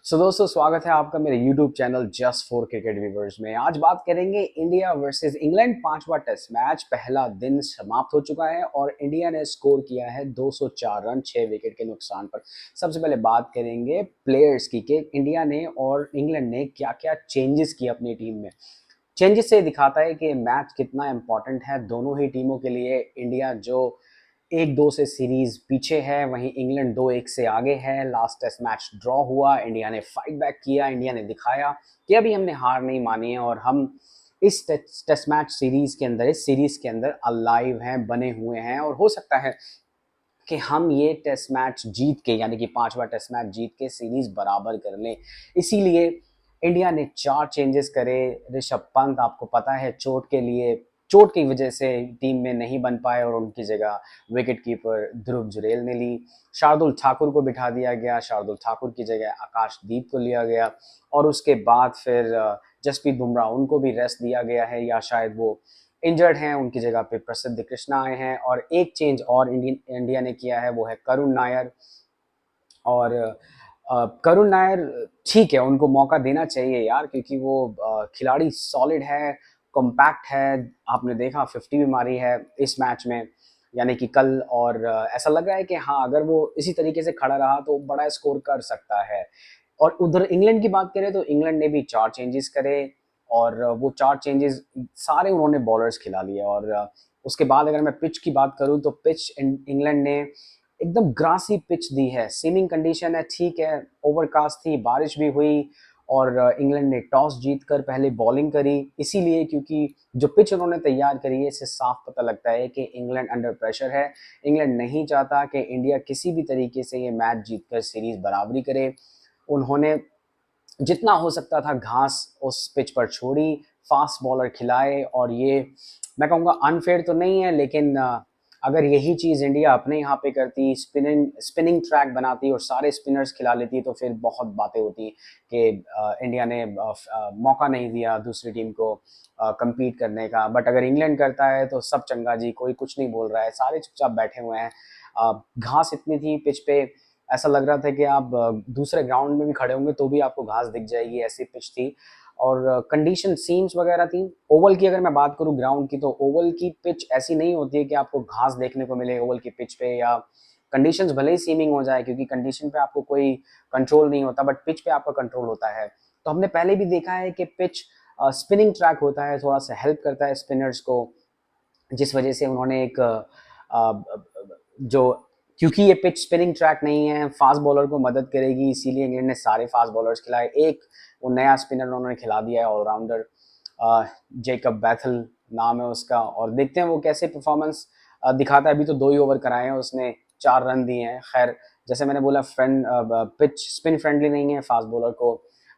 दोस्तों स्वागत है आपका मेरे YouTube channel just for cricket viewers में। आज बात करेंगे इंडिया वर्सेस इंग्लैंड पांचवा टेस्ट मैच। पहला दिन समाप्त हो चुका है और इंडिया ने स्कोर किया है 204 रन 6 विकेट के नुकसान पर। सबसे पहले बात करेंगे प्लेयर्स की कि इंडिया ने और इंग्लैंड ने क्या क्या चेंजेस किए अपनी टीम में। चेंजेस से दिखाता है कि मैच कितना इंपॉर्टेंट है दोनों ही टीमों के लिए। इंडिया जो 1-2 से सीरीज पीछे है, वहीं इंग्लैंड 2-1 से आगे है। लास्ट टेस्ट मैच ड्रॉ हुआ, इंडिया ने फाइट बैक किया, इंडिया ने दिखाया कि अभी हमने हार नहीं मानी है और हम इस टेस्ट मैच सीरीज के अंदर, इस सीरीज के अंदर अलाइव हैं, बने हुए हैं और हो सकता है कि हम ये टेस्ट मैच जीत के, यानी कि पांचवा टेस्ट मैच जीत के सीरीज बराबर कर लें। इसीलिए इंडिया ने 4 चेंजेस करे। ऋषभ पंत आपको पता है चोट की वजह से टीम में नहीं बन पाए और उनकी जगह विकेट कीपर ध्रुव जुरेल ने ली। शार्दुल ठाकुर को बिठा दिया गया, शार्दुल ठाकुर की जगह आकाशदीप को लिया गया और उसके बाद फिर जसप्रीत बुमराह उनको भी रेस्ट दिया गया है या शायद वो इंजर्ड हैं, उनकी जगह पे प्रसिद्ध कृष्णा आए हैं। और एक चेंज और इंडिया ने किया है, वो है करुण नायर। और करुण नायर ठीक है, उनको मौका देना चाहिए यार, क्योंकि वो खिलाड़ी सॉलिड है, कॉम्पैक्ट है। आपने देखा 50 भी मारी है इस मैच में, यानी कि कल। और ऐसा लग रहा है कि हाँ, अगर वो इसी तरीके से खड़ा रहा तो बड़ा स्कोर कर सकता है। और उधर इंग्लैंड की बात करें तो इंग्लैंड ने भी 4 चेंजेस करे और वो 4 चेंजेस सारे उन्होंने बॉलर्स खिला लिए। और उसके बाद अगर मैं पिच की बात करूं तो पिच इंग्लैंड ने एकदम ग्रासी पिच दी है। स्विमिंग कंडीशन है, ठीक है, ओवरकास्ट थी, बारिश भी हुई और इंग्लैंड ने टॉस जीतकर पहले बॉलिंग करी। इसीलिए क्योंकि जो पिच उन्होंने तैयार करी है, इससे साफ पता लगता है कि इंग्लैंड अंडर प्रेशर है। इंग्लैंड नहीं चाहता कि इंडिया किसी भी तरीके से ये मैच जीतकर सीरीज बराबरी करे। उन्होंने जितना हो सकता था घास उस पिच पर छोड़ी, फास्ट बॉलर खिलाए। और ये मैं कहूँगा अनफेयर तो नहीं है, लेकिन अगर यही चीज़ इंडिया अपने यहाँ पे करती, स्पिनिंग ट्रैक बनाती और सारे स्पिनर्स खिला लेती, तो फिर बहुत बातें होती कि इंडिया ने मौका नहीं दिया दूसरी टीम को compete करने का। बट अगर इंग्लैंड करता है तो सब चंगा जी, कोई कुछ नहीं बोल रहा है, सारे चुपचाप बैठे हुए हैं। घास इतनी थी पिच पे, ऐसा लग रहा था कि आप दूसरे ग्राउंड में भी खड़े होंगे तो भी आपको घास दिख जाएगी, ऐसी पिच थी। और कंडीशन सीम्स वगैरह थी। ओवल की अगर मैं बात करूं ग्राउंड की, तो ओवल की पिच ऐसी नहीं होती है कि आपको घास देखने को मिले ओवल की पिच पे, या कंडीशंस भले ही सीमिंग हो जाए, क्योंकि कंडीशन पे आपको कोई कंट्रोल नहीं होता, बट पिच पे आपका कंट्रोल होता है। तो हमने पहले भी देखा है कि पिच स्पिनिंग ट्रैक होता है, थोड़ा सा हेल्प करता है स्पिनर्स को, जिस वजह से उन्होंने एक जो क्योंकि ये पिच स्पिनिंग ट्रैक नहीं है, फास्ट बॉलर को मदद करेगी, इसीलिए इंग्लैंड ने सारे फास्ट बॉलर्स खिलाए। एक वो नया स्पिनर उन्होंने खिला दिया है, ऑलराउंडर जेकब बैथल नाम है उसका, और देखते हैं वो कैसे परफॉर्मेंस दिखाता है। अभी तो 2 ही ओवर कराए हैं उसने, 4 रन दिए हैं। खैर, जैसे मैंने बोला, पिच स्पिन फ्रेंडली नहीं है, फास्ट बॉलर को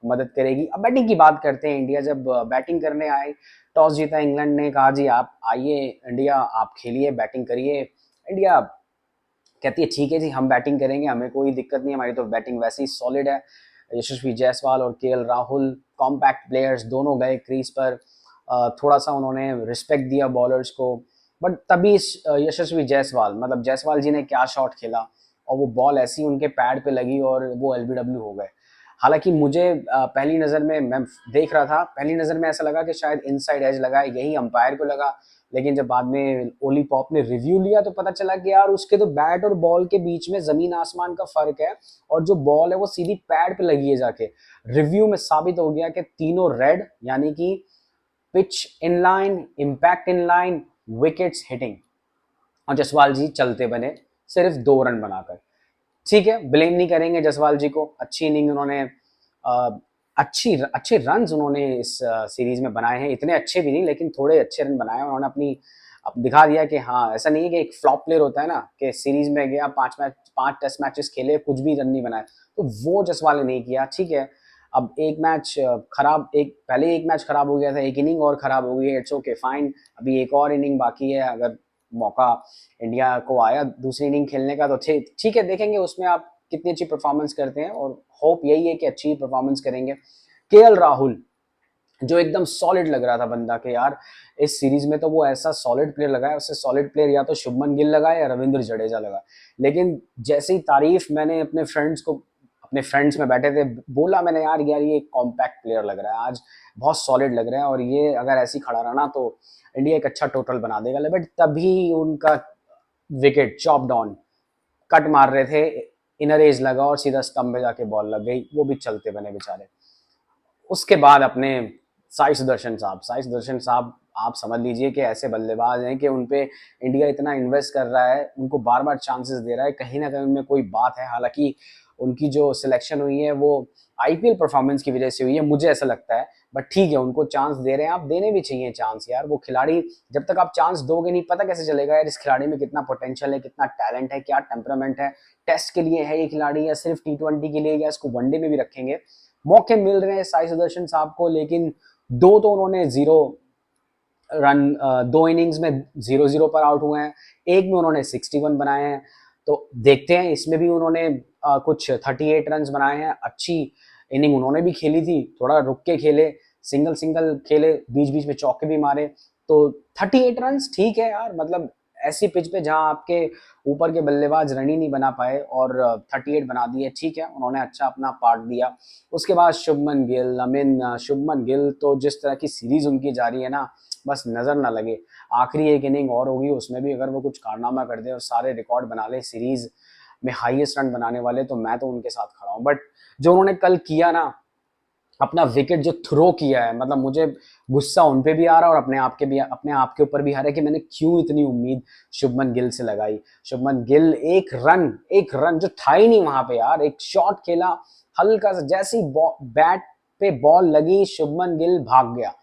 मदद करेगी। अब बैटिंग की बात करते हैं। इंडिया जब बैटिंग करने आए, टॉस जीता इंग्लैंड ने, कहा जी आप आइए इंडिया, आप खेलिए, बैटिंग करिए। इंडिया कहती है ठीक है जी, हम बैटिंग करेंगे, हमें कोई दिक्कत नहीं, हमारी तो बैटिंग वैसे ही सॉलिड है। यशस्वी जायसवाल और केएल राहुल कॉम्पैक्ट प्लेयर्स दोनों गए क्रीज पर। थोड़ा सा उन्होंने रिस्पेक्ट दिया बॉलर्स को, बट तभी यशस्वी जायसवाल, मतलब जायसवाल जी ने क्या शॉट खेला, और वो बॉल ऐसी उनके पैड पे लगी और वो एलबीडब्ल्यू हो गए। हालांकि मुझे पहली नज़र में, मैं देख रहा था, पहली नज़र में ऐसा लगा कि शायद इनसाइड एज लगा है, यही अंपायर को लगा। लेकिन जब बाद में ओली पॉप ने रिव्यू लिया तो पता चला कि यार उसके तो बैट और बॉल के बीच में जमीन आसमान का फर्क है, और जो बॉल है वो सीधी पैड पे लगी है जाके। रिव्यू में साबित हो गया कि तीनों रेड, यानी कि pitch in line, impact in line, wickets hitting, और जसवाल जी चलते बने सिर्फ 2 रन बनाकर। ठीक है, ब्लेम नहीं करेंगे जसवाल जी को, अच्छी इनिंग उन्होंने, अच्छे रन उन्होंने इस सीरीज में बनाए हैं। इतने अच्छे भी नहीं, लेकिन थोड़े अच्छे रन बनाए उन्होंने। अब दिखा दिया कि हाँ, ऐसा नहीं है कि एक फ्लॉप प्लेयर होता है ना, कि सीरीज में गया, 5 टेस्ट मैचेस खेले, कुछ भी रन नहीं बनाए, तो वो जसवाल ने नहीं किया। ठीक है, अब एक मैच खराब, पहले एक मैच खराब हो गया था, एक इनिंग और खराब हो गई है, इट्स ओके फाइन। अभी एक और इनिंग बाकी है, अगर मौका इंडिया को आया दूसरी इनिंग खेलने का तो ठीक है, देखेंगे उसमें आप कितनी अच्छी परफॉर्मेंस करते हैं, और होप यही है कि अच्छी परफॉर्मेंस करेंगे। केएल राहुल जो एकदम सॉलिड लग रहा था बंदा, के यार इस सीरीज में तो वो ऐसा सॉलिड प्लेयर लगा है, उससे सॉलिड प्लेयर या तो शुभमन गिल लगा या रविंद्र जडेजा लगा। लेकिन जैसे ही तारीफ मैंने अपने अपने फ्रेंड्स में बैठे थे, बोला मैंने यार यार ये कॉम्पैक्ट प्लेयर लग रहा है आज, बहुत सॉलिड लग रहा है और ये अगर ऐसे ही खड़ा रहा ना तो इंडिया एक अच्छा टोटल बना देगा। बट तभी उनका विकेट चॉप डाउन, कट मार रहे थे, इनर एज लगा और सीधा स्टंप पे जाके बॉल लग गई, वो भी चलते बने बेचारे। उसके बाद अपने साई सुदर्शन साहब आप समझ लीजिए कि ऐसे बल्लेबाज हैं कि उनपे इंडिया इतना इन्वेस्ट कर रहा है, उनको बार बार चांसेस दे रहा है, कहीं ना कहीं उनमें कोई बात है। हालांकि उनकी जो सिलेक्शन हुई है वो आईपीएल परफॉर्मेंस की वजह से हुई है, मुझे ऐसा लगता है। बट ठीक है, उनको चांस दे रहे हैं, आप देने भी चाहिए चांस यार। वो खिलाड़ी जब तक आप चांस दोगे नहीं, पता कैसे चलेगा यार इस खिलाड़ी में कितना पोटेंशियल है, कितना टैलेंट है, क्या टेम्परामेंट है, टेस्ट के लिए है ये खिलाड़ी या सिर्फ टी20 के लिए, या इसको वनडे में भी रखेंगे। मौके मिल रहे हैं साई सुदर्शन साहब को, लेकिन दो तो उन्होंने जीरो रन, दो इनिंग्स में 0-0 पर आउट हुए हैं, एक में उन्होंने 61 बनाए हैं। तो देखते हैं इसमें भी उन्होंने कुछ 38 रन बनाए हैं। अच्छी इनिंग उन्होंने भी खेली थी, थोड़ा रुक के खेले, सिंगल सिंगल खेले, बीच बीच में चौके भी मारे। तो 38 रन ठीक है यार, मतलब ऐसी पिच पे जहां आपके ऊपर के बल्लेबाज रन ही नहीं बना पाए और 38 बना दिए, ठीक है, उन्होंने अच्छा अपना पार्ट दिया। उसके बाद शुभमन गिल, शुभमन गिल तो जिस तरह की सीरीज उनकी जा रही है ना, बस नजर ना लगे। आखिरी एक इनिंग और होगी, उसमें भी अगर वो कुछ कारनामा कर दे और सारे रिकॉर्ड बना ले सीरीज में हाईएस्ट रन बनाने वाले, तो मैं तो उनके साथ खड़ा हूं। बट जो उन्होंने कल किया ना, अपना विकेट जो थ्रो किया है, मतलब मुझे गुस्सा उन पे भी आ रहा है और अपने आप के ऊपर भी आ रहा है कि मैंने क्यों इतनी उम्मीद शुभमन गिल से लगाई। शुभमन गिल एक रन जो था ही नहीं वहां पे यार, एक शॉट खेला हल्का सा, जैसी बैट पे बॉल लगी शुभमन गिल भाग गया।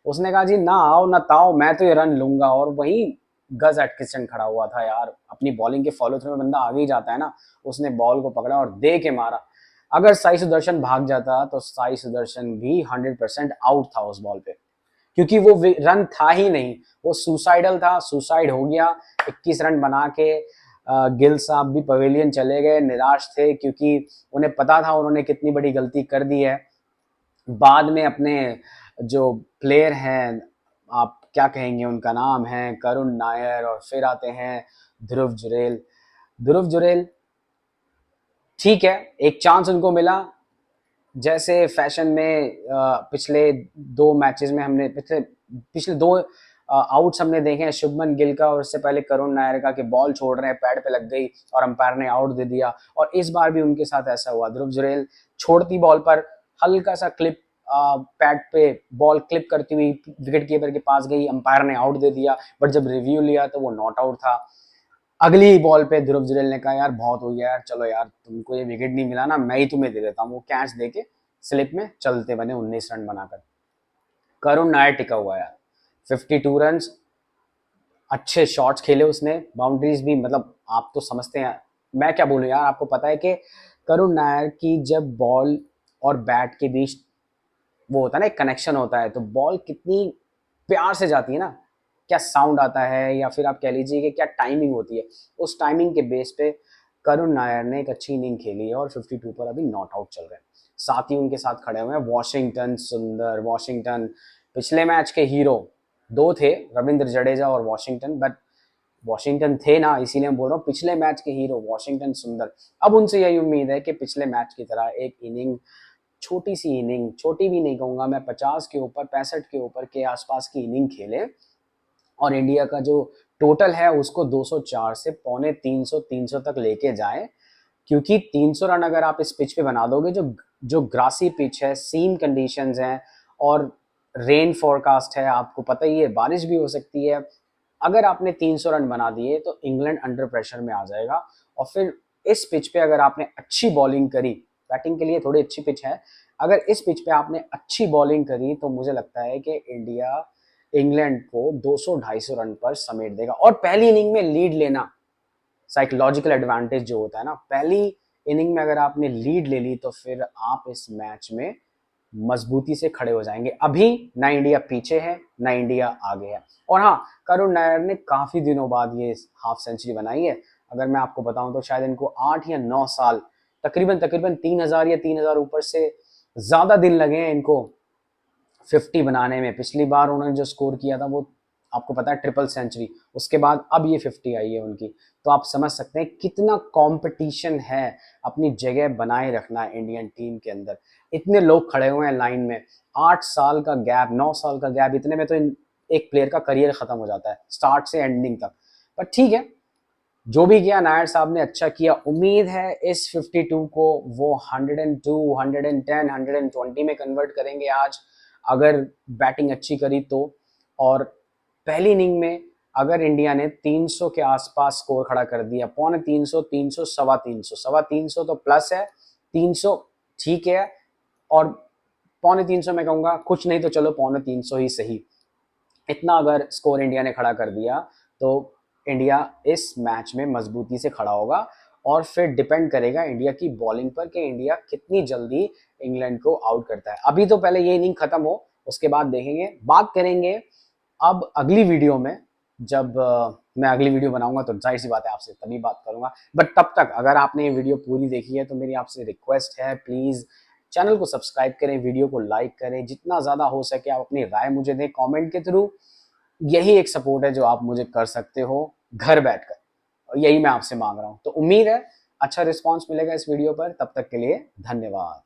उसने कहा जी ना आओ ना ताओ, मैं तो ये रन लूंगा। और वही गज एटकिंसन खड़ा हुआ था यार, अपनी बॉलिंग के फॉलो थ्रू में बंदा आगे ही जाता है ना, उसने बॉल को पकड़ा और दे के मारा। अगर साई सुदर्शन भाग जाता तो साई सुदर्शन भी 100% आउट था उस बॉल पे, क्योंकि वो रन था ही नहीं, वो सुसाइडल था, सुसाइड हो गया। 21 रन बना के गिल साहब भी पवेलियन चले गए, निराश थे, क्योंकि उन्हें पता था उन्होंने कितनी बड़ी गलती कर दी है। बाद में अपने जो प्लेयर हैं, आप क्या कहेंगे, उनका नाम है करुण नायर, और फिर आते हैं ध्रुव जुरेल। ध्रुव जुरेल ठीक है, एक चांस उनको मिला, जैसे फैशन में पिछले दो मैचेस में हमने पिछले दो आउट्स हमने देखे हैं शुभमन गिल का और उससे पहले करुण नायर का, कि बॉल छोड़ रहे हैं, पैड पे लग गई और अंपायर ने आउट दे दिया। और इस बार भी उनके साथ ऐसा हुआ, ध्रुव जुरेल छोड़ती बॉल पर हल्का सा क्लिप, पैड पे बॉल क्लिप करती हुई विकेट कीपर के पास गई, अंपायर ने आउट दे दिया। बट जब रिव्यू लिया तो वो नॉट आउट था। अगली बॉल पे ध्रुव जुरेल ने कहा यार बहुत हो गया यार, चलो यार तुमको ये विकेट नहीं मिला ना, मैं ही तुम्हें दे देता हूँ। वो कैच देके स्लिप में चलते बने 19 रन बनाकर। करुण नायर टिका हुआ यार, 52 रन, अच्छे शॉट्स खेले उसने, बाउंड्रीज भी, मतलब आप तो समझते हैं, मैं क्या बोलूं यार, आपको पता है कि करुण नायर की जब बॉल और बैट के बीच वो होता है ना, एक कनेक्शन होता है, तो बॉल कितनी प्यार से जाती है ना, क्या साउंड आता है, या फिर आप कह लीजिए कि क्या टाइमिंग होती है। उस टाइमिंग के बेस पे करुण नायर ने एक अच्छी इनिंग खेली है और 52 पर अभी नॉट आउट चल रहे हैं। साथ ही उनके साथ खड़े हुए हैं वॉशिंगटन सुंदर। वॉशिंगटन पिछले मैच के हीरो दो थे, रविंद्र जडेजा और वॉशिंगटन, बट वॉशिंगटन थे ना, इसीलिए मैं बोल रहा हूँ पिछले मैच के हीरो वॉशिंगटन सुंदर। अब उनसे यही उम्मीद है कि पिछले मैच की तरह एक इनिंग, छोटी सी इनिंग, छोटी भी नहीं कहूंगा मैं, 50 के ऊपर, 65 के ऊपर के आसपास की इनिंग खेले और इंडिया का जो टोटल है उसको 204 से पौने 300 तक लेके जाए। क्योंकि 300 रन अगर आप इस पिच पे बना दोगे, जो जो ग्रासी पिच है, सीम कंडीशंस हैं और रेन फोरकास्ट है, आपको पता ही है बारिश भी हो सकती है। अगर आपने 300 रन बना दिए तो इंग्लैंड अंडर प्रेशर में आ जाएगा। और फिर इस पिच पे अगर आपने अच्छी बॉलिंग करी, बैटिंग के लिए थोड़ी अच्छी पिच है, अगर इस पिच पे आपने अच्छी बॉलिंग करी तो मुझे लगता है कि इंडिया इंग्लैंड को 200-250 रन पर समेट देगा। और पहली इनिंग में लीड लेना, साइकोलॉजिकल एडवांटेज जो होता है ना, पहली इनिंग में अगर आपने लीड ले ली तो फिर आप इस मैच में मजबूती से खड़े हो जाएंगे। अभी ना इंडिया पीछे है ना इंडिया आगे है। और हाँ, करुण नायर ने काफी दिनों बाद ये हाफ सेंचुरी बनाई है। अगर मैं आपको बताऊं तो शायद इनको 8 या 9 साल, तकरीबन तकरीबन 3000 या 3000 ऊपर से ज्यादा दिन लगे हैं इनको 50 बनाने में। पिछली बार उन्होंने जो स्कोर किया था वो आपको पता है ट्रिपल सेंचुरी, उसके बाद अब ये 50 आई है उनकी। तो आप समझ सकते हैं कितना कंपटीशन है अपनी जगह बनाए रखना इंडियन टीम के अंदर। इतने लोग खड़े हुए हैं लाइन में, 8 साल का गैप, 9 साल का गैप, इतने में तो एक प्लेयर का करियर खत्म हो जाता है स्टार्ट से एंडिंग तक। पर ठीक है, जो भी किया नायर साहब ने अच्छा किया। उम्मीद है इस 52 को वो 102, 110, 120 में कन्वर्ट करेंगे आज, अगर बैटिंग अच्छी करी तो। और पहली इनिंग में अगर इंडिया ने 300 के आसपास स्कोर खड़ा कर दिया, पौने 300, 300, सवा 300, सवा 300 तो प्लस है, 300 ठीक है, और पौने 300 मैं कहूँगा कुछ नहीं तो चलो पौने 300 ही सही। इतना अगर स्कोर इंडिया ने खड़ा कर दिया तो इंडिया इस मैच में मजबूती से खड़ा होगा, और फिर डिपेंड करेगा इंडिया की बॉलिंग पर कि इंडिया कितनी जल्दी इंग्लैंड को आउट करता है। अभी तो पहले ये इनिंग खत्म हो, उसके बाद देखेंगे, बात करेंगे अब अगली वीडियो में। जब मैं अगली वीडियो बनाऊंगा तो जाहिर सी बात है आपसे तभी बात करूंगा। बट तब तक अगर आपने ये वीडियो पूरी देखी है तो मेरी आपसे रिक्वेस्ट है, प्लीज़ चैनल को सब्सक्राइब करें, वीडियो को लाइक करें, जितना ज़्यादा हो सके आप अपनी राय मुझे दें कमेंट के थ्रू। यही एक सपोर्ट है जो आप मुझे कर सकते हो घर बैठकर, और यही मैं आपसे मांग रहा हूँ। तो उम्मीद है अच्छा रिस्पांस मिलेगा इस वीडियो पर। तब तक के लिए धन्यवाद।